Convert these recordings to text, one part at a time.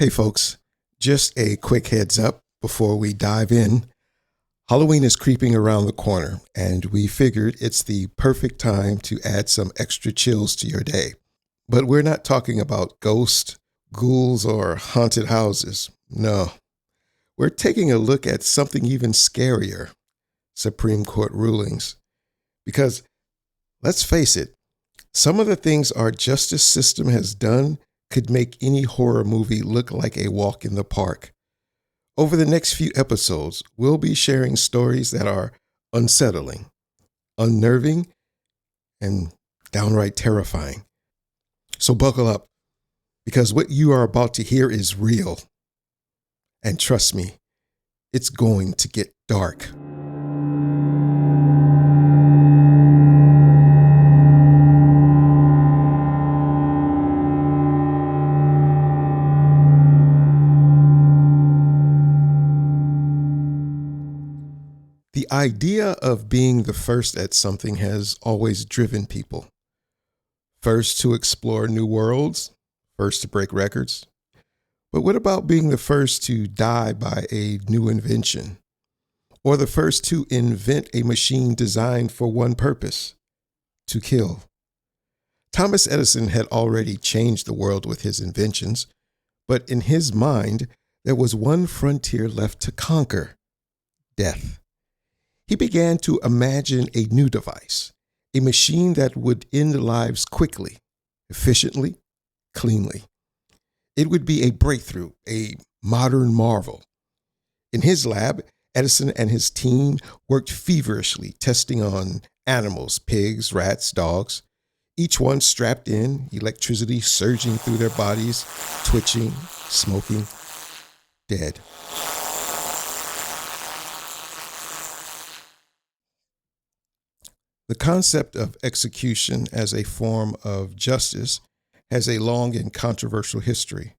Hey folks, just a quick heads up before we dive in. Halloween is creeping around the corner, and we figured it's the perfect time to add some extra chills to your day. But we're not talking about ghosts, ghouls, or haunted houses. No, we're taking a look at something even scarier, Supreme Court rulings. Because let's face it, some of the things our justice system has done could make any horror movie look like a walk in the park. Over the next few episodes, we'll be sharing stories that are unsettling, unnerving, and downright terrifying. So buckle up, because what you are about to hear is real. And trust me, it's going to get dark. The idea of being the first at something has always driven people. First to explore new worlds, first to break records. But what about being the first to die by a new invention? Or the first to invent a machine designed for one purpose, to kill? Thomas Edison had already changed the world with his inventions, but in his mind, there was one frontier left to conquer: death. He began to imagine a new device, a machine that would end lives quickly, efficiently, cleanly. It would be a breakthrough, a modern marvel. In his lab, Edison and his team worked feverishly, testing on animals, pigs, rats, dogs, each one strapped in, electricity surging through their bodies, twitching, smoking, dead. The concept of execution as a form of justice has a long and controversial history.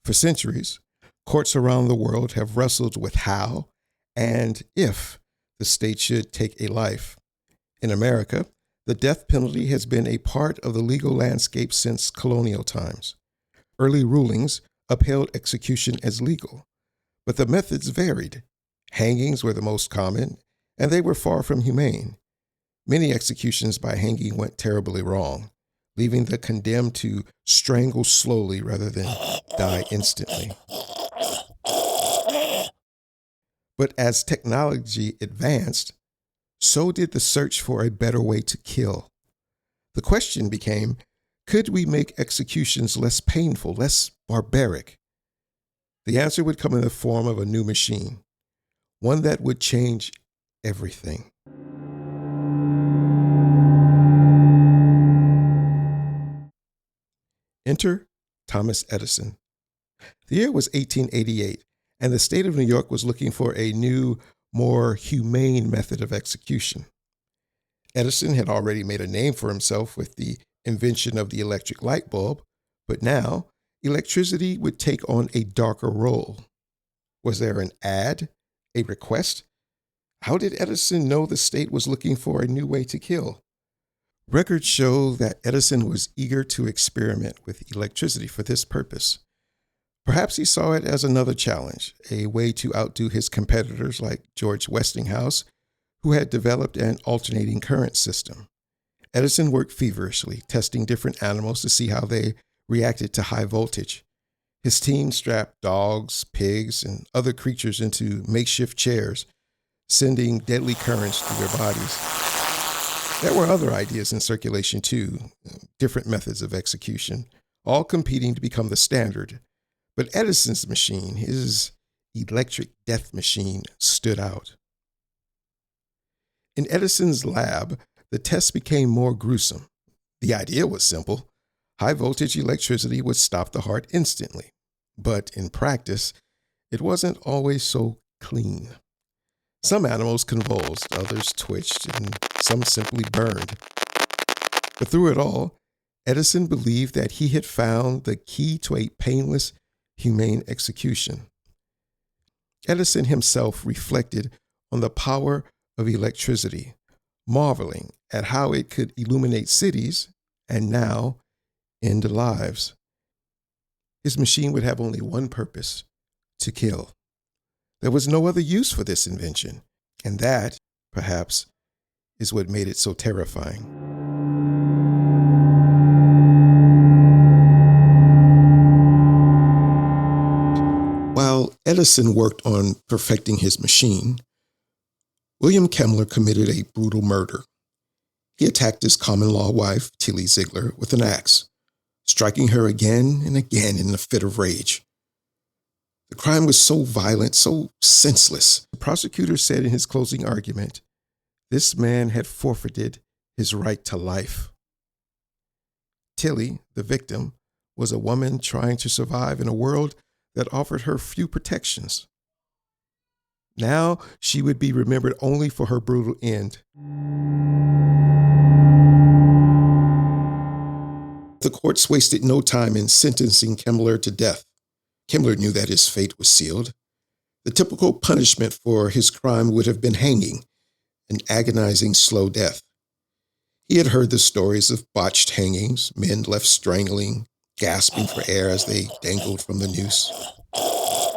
For centuries, courts around the world have wrestled with how and if the state should take a life. In America, the death penalty has been a part of the legal landscape since colonial times. Early rulings upheld execution as legal, but the methods varied. Hangings were the most common, and they were far from humane. Many executions by hanging went terribly wrong, leaving the condemned to strangle slowly rather than die instantly. But as technology advanced, so did the search for a better way to kill. The question became, could we make executions less painful, less barbaric? The answer would come in the form of a new machine, one that would change everything. Enter Thomas Edison. The year was 1888, and the state of New York was looking for a new, more humane method of execution. Edison had already made a name for himself with the invention of the electric light bulb, but now electricity would take on a darker role. Was there an ad, a request? How did Edison know the state was looking for a new way to kill? Records show that Edison was eager to experiment with electricity for this purpose. Perhaps he saw it as another challenge, a way to outdo his competitors like George Westinghouse, who had developed an alternating current system. Edison worked feverishly, testing different animals to see how they reacted to high voltage. His team strapped dogs, pigs, and other creatures into makeshift chairs, sending deadly currents through their bodies. There were other ideas in circulation too, different methods of execution, all competing to become the standard. But Edison's machine, his electric death machine, stood out. In Edison's lab, the tests became more gruesome. The idea was simple. High voltage electricity would stop the heart instantly. But in practice, it wasn't always so clean. Some animals convulsed, others twitched, and some simply burned. But through it all, Edison believed that he had found the key to a painless, humane execution. Edison himself reflected on the power of electricity, marveling at how it could illuminate cities and now end lives. His machine would have only one purpose: to kill. There was no other use for this invention, and that, perhaps, is what made it so terrifying. While Edison worked on perfecting his machine, William Kemmler committed a brutal murder. He attacked his common-law wife, Tilly Ziegler, with an axe, striking her again and again in a fit of rage. The crime was so violent, so senseless. The prosecutor said in his closing argument, this man had forfeited his right to life. Tilly, the victim, was a woman trying to survive in a world that offered her few protections. Now she would be remembered only for her brutal end. The courts wasted no time in sentencing Kemmler to death. Kemmler knew that his fate was sealed. The typical punishment for his crime would have been hanging, an agonizing slow death. He had heard the stories of botched hangings, men left strangling, gasping for air as they dangled from the noose.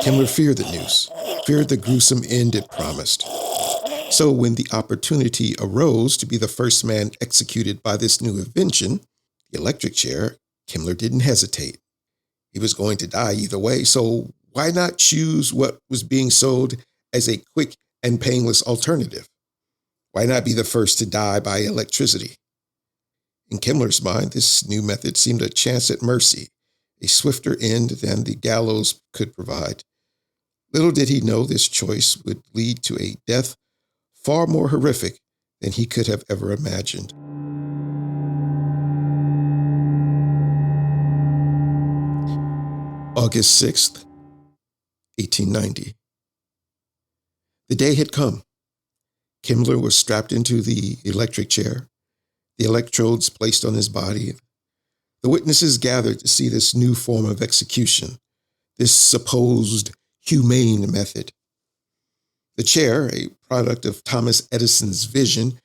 Kemmler feared the noose, feared the gruesome end it promised. So when the opportunity arose to be the first man executed by this new invention, the electric chair, Kemmler didn't hesitate. He was going to die either way, so why not choose what was being sold as a quick and painless alternative? Why not be the first to die by electricity? In Kemmler's mind, this new method seemed a chance at mercy, a swifter end than the gallows could provide. Little did he know this choice would lead to a death far more horrific than he could have ever imagined. August 6th, 1890. The day had come. Kemmler was strapped into the electric chair, the electrodes placed on his body. The witnesses gathered to see this new form of execution, this supposed humane method. The chair, a product of Thomas Edison's vision,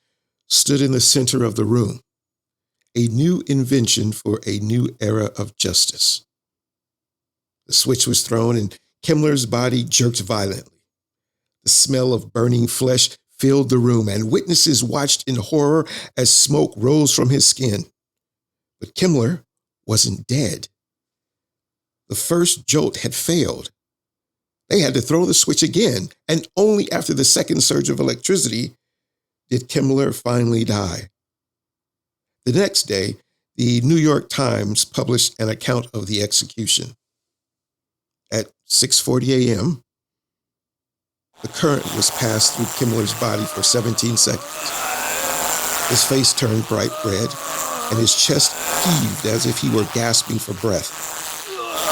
stood in the center of the room, a new invention for a new era of justice. The switch was thrown and Kemmler's body jerked violently. The smell of burning flesh filled the room, and witnesses watched in horror as smoke rose from his skin. But Kemmler wasn't dead. The first jolt had failed. They had to throw the switch again, and only after the second surge of electricity did Kemmler finally die. The next day, the New York Times published an account of the execution. At 6:40 a.m., the current was passed through Kemmler's body for 17 seconds. His face turned bright red, and his chest heaved as if he were gasping for breath.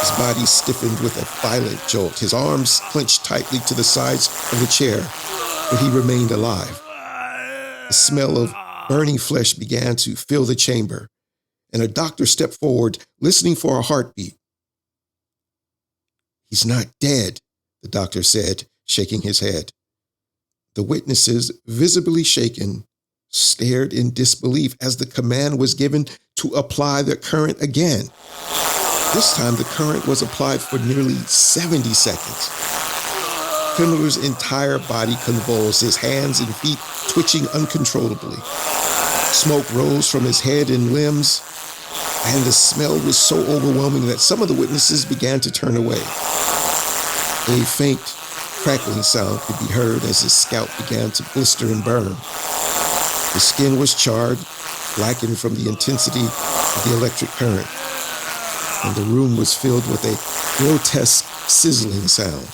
His body stiffened with a violent jolt. His arms clenched tightly to the sides of the chair, but he remained alive. The smell of burning flesh began to fill the chamber, and a doctor stepped forward, listening for a heartbeat. "He's not dead," the doctor said, shaking his head. The witnesses, visibly shaken, stared in disbelief as the command was given to apply the current again. This time, the current was applied for nearly 70 seconds. Kemmler's entire body convulsed, his hands and feet twitching uncontrollably. Smoke rose from his head and limbs, and the smell was so overwhelming that some of the witnesses began to turn away. A faint, crackling sound could be heard as his scalp began to blister and burn. His skin was charred, blackened from the intensity of the electric current, and the room was filled with a grotesque, sizzling sound.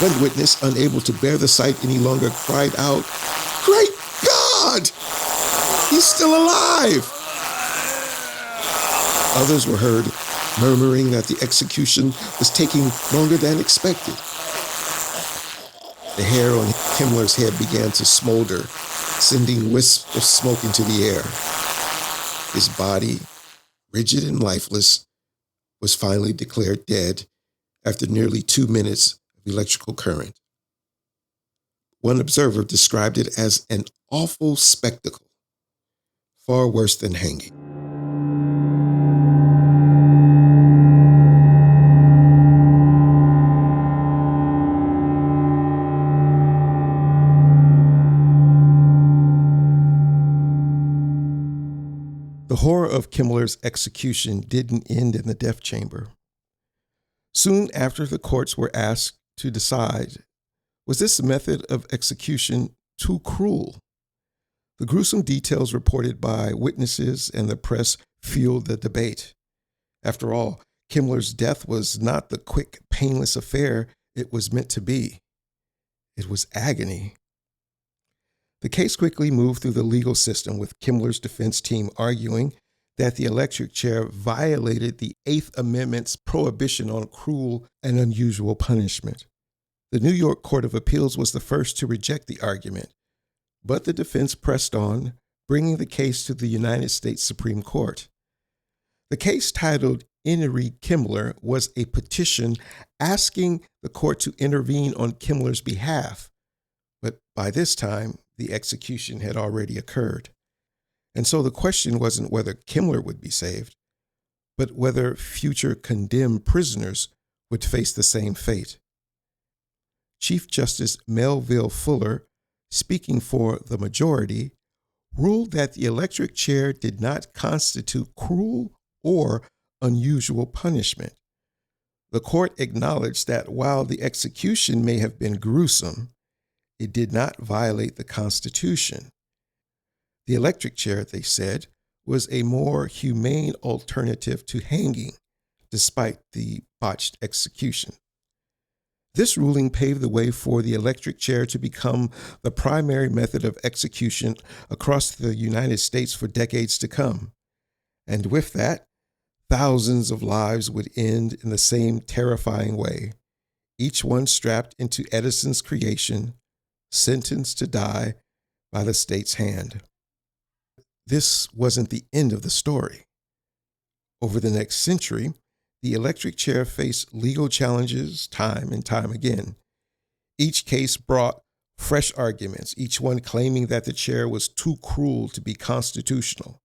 One witness, unable to bear the sight any longer, cried out, "Great God! He's still alive!" Others were heard murmuring that the execution was taking longer than expected. The hair on Kemmler's head began to smolder, sending wisps of smoke into the air. His body, rigid and lifeless, was finally declared dead after nearly 2 minutes of electrical current. One observer described it as an awful spectacle, far worse than hanging. of Kemmler's execution didn't end in the death chamber. Soon after, the courts were asked to decide, was this method of execution too cruel? The gruesome details reported by witnesses and the press fueled the debate. After all, Kemmler's death was not the quick, painless affair it was meant to be. It was agony. The case quickly moved through the legal system, with Kemmler's defense team arguing that the electric chair violated the Eighth Amendment's prohibition on cruel and unusual punishment. The New York Court of Appeals was the first to reject the argument, but the defense pressed on, bringing the case to the United States Supreme Court. The case, titled In re Kemmler, was a petition asking the court to intervene on Kemmler's behalf, but by this time, the execution had already occurred. And so the question wasn't whether Kemmler would be saved, but whether future condemned prisoners would face the same fate. Chief Justice Melville Fuller, speaking for the majority, ruled that the electric chair did not constitute cruel or unusual punishment. The court acknowledged that while the execution may have been gruesome, it did not violate the Constitution. The electric chair, they said, was a more humane alternative to hanging, despite the botched execution. This ruling paved the way for the electric chair to become the primary method of execution across the United States for decades to come. And with that, thousands of lives would end in the same terrifying way, each one strapped into Edison's creation, sentenced to die by the state's hand. This wasn't the end of the story. Over the next century, the electric chair faced legal challenges time and time again. Each case brought fresh arguments, each one claiming that the chair was too cruel to be constitutional.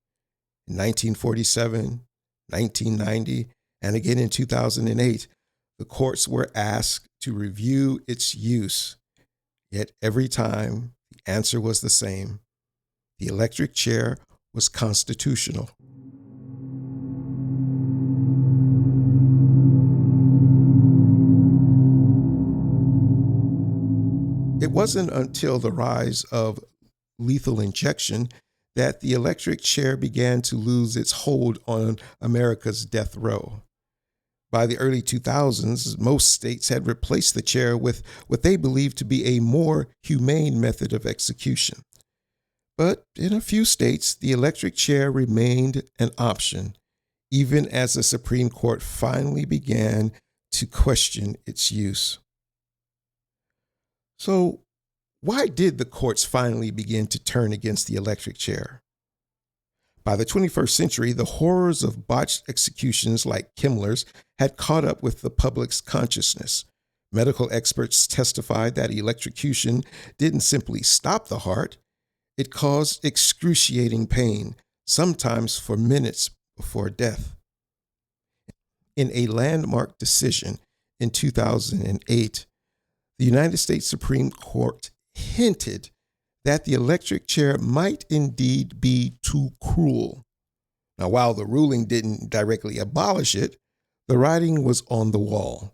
In 1947, 1990, and again in 2008, the courts were asked to review its use. Yet every time, the answer was the same. The electric chair was constitutional. It wasn't until the rise of lethal injection that the electric chair began to lose its hold on America's death row. By the early 2000s, most states had replaced the chair with what they believed to be a more humane method of execution. But in a few states, the electric chair remained an option, even as the Supreme Court finally began to question its use. So, why did the courts finally begin to turn against the electric chair? By the 21st century, the horrors of botched executions like Kemmler's had caught up with the public's consciousness. Medical experts testified that electrocution didn't simply stop the heart, it caused excruciating pain, sometimes for minutes before death. In a landmark decision in 2008, the United States Supreme Court hinted that the electric chair might indeed be too cruel. Now, while the ruling didn't directly abolish it, the writing was on the wall.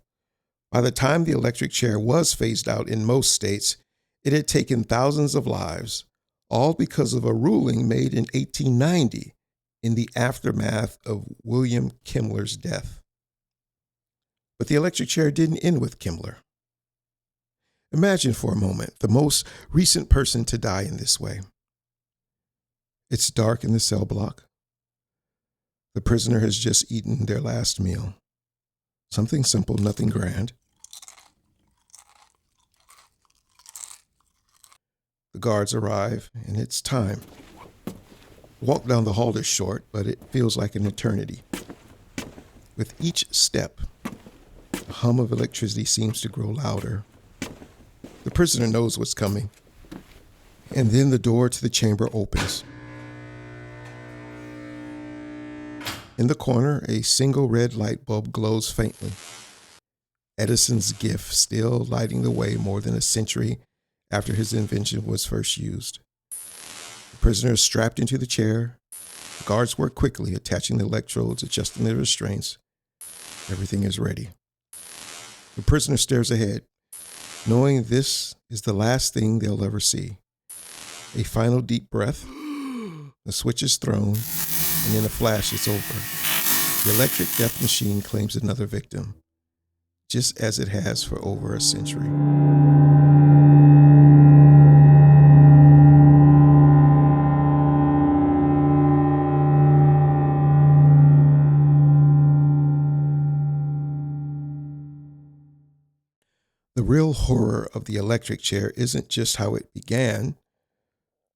By the time the electric chair was phased out in most states, it had taken thousands of lives, all because of a ruling made in 1890 in the aftermath of William Kemmler's death. But the electric chair didn't end with Kemmler. Imagine for a moment the most recent person to die in this way. It's dark in the cell block. The prisoner has just eaten their last meal. Something simple, nothing grand. The guards arrive, and it's time. Walk down the hall is short, but it feels like an eternity. With each step, the hum of electricity seems to grow louder. The prisoner knows what's coming. And then the door to the chamber opens. In the corner, a single red light bulb glows faintly. Edison's gift, still lighting the way more than a century after his invention was first used. The prisoner is strapped into the chair, The guards work quickly, attaching the electrodes, adjusting the restraints. Everything is ready. The prisoner stares ahead, knowing this is the last thing they'll ever see. A final deep breath, the switch is thrown, and in a flash it's over. The electric death machine claims another victim, just as it has for over a century. The real horror of the electric chair isn't just how it began,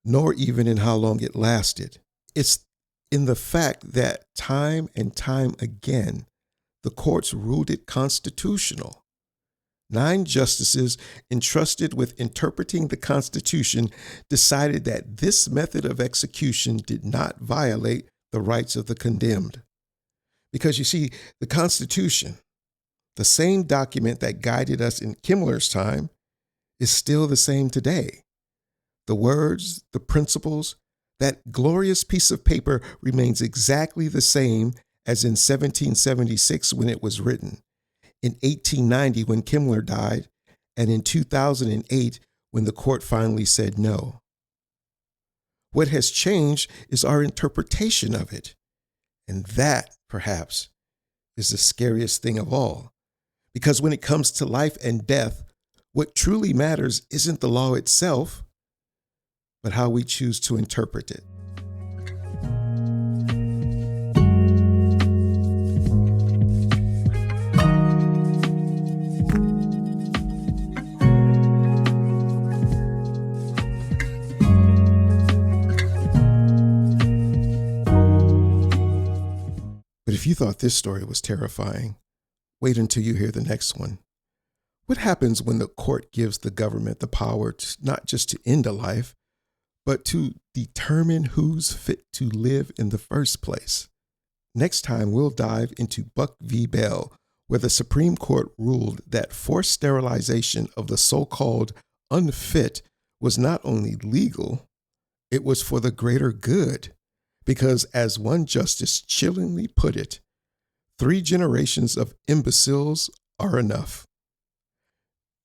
nor even in how long it lasted. It's in the fact that time and time again, the courts ruled it constitutional. 9 justices entrusted with interpreting the Constitution decided that this method of execution did not violate the rights of the condemned. Because you see, the Constitution, the same document that guided us in Kemmler's time, is still the same today. The words, the principles, that glorious piece of paper remains exactly the same as in 1776 when it was written, in 1890 when Kemmler died, and in 2008 when the court finally said no. What has changed is our interpretation of it. And that, perhaps, is the scariest thing of all. Because when it comes to life and death, what truly matters isn't the law itself, but how we choose to interpret it. But if you thought this story was terrifying, wait until you hear the next one. What happens when the court gives the government the power to not just to end a life, but to determine who's fit to live in the first place? Next time, we'll dive into Buck v. Bell, where the Supreme Court ruled that forced sterilization of the so-called unfit was not only legal, it was for the greater good. Because as one justice chillingly put it, 3 generations of imbeciles are enough.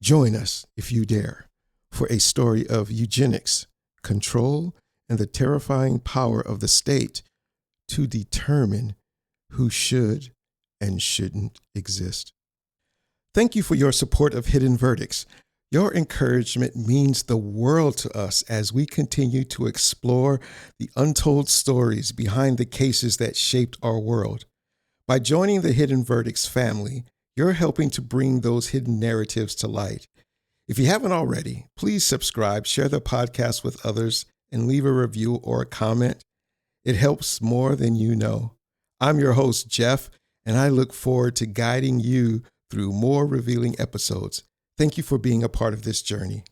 Join us, if you dare, for a story of eugenics, control, and the terrifying power of the state to determine who should and shouldn't exist. Thank you for your support of Hidden Verdicts. Your encouragement means the world to us as we continue to explore the untold stories behind the cases that shaped our world. By joining the Hidden Verdicts family, you're helping to bring those hidden narratives to light. If you haven't already, please subscribe, share the podcast with others, and leave a review or a comment. It helps more than you know. I'm your host, Jeff, and I look forward to guiding you through more revealing episodes. Thank you for being a part of this journey.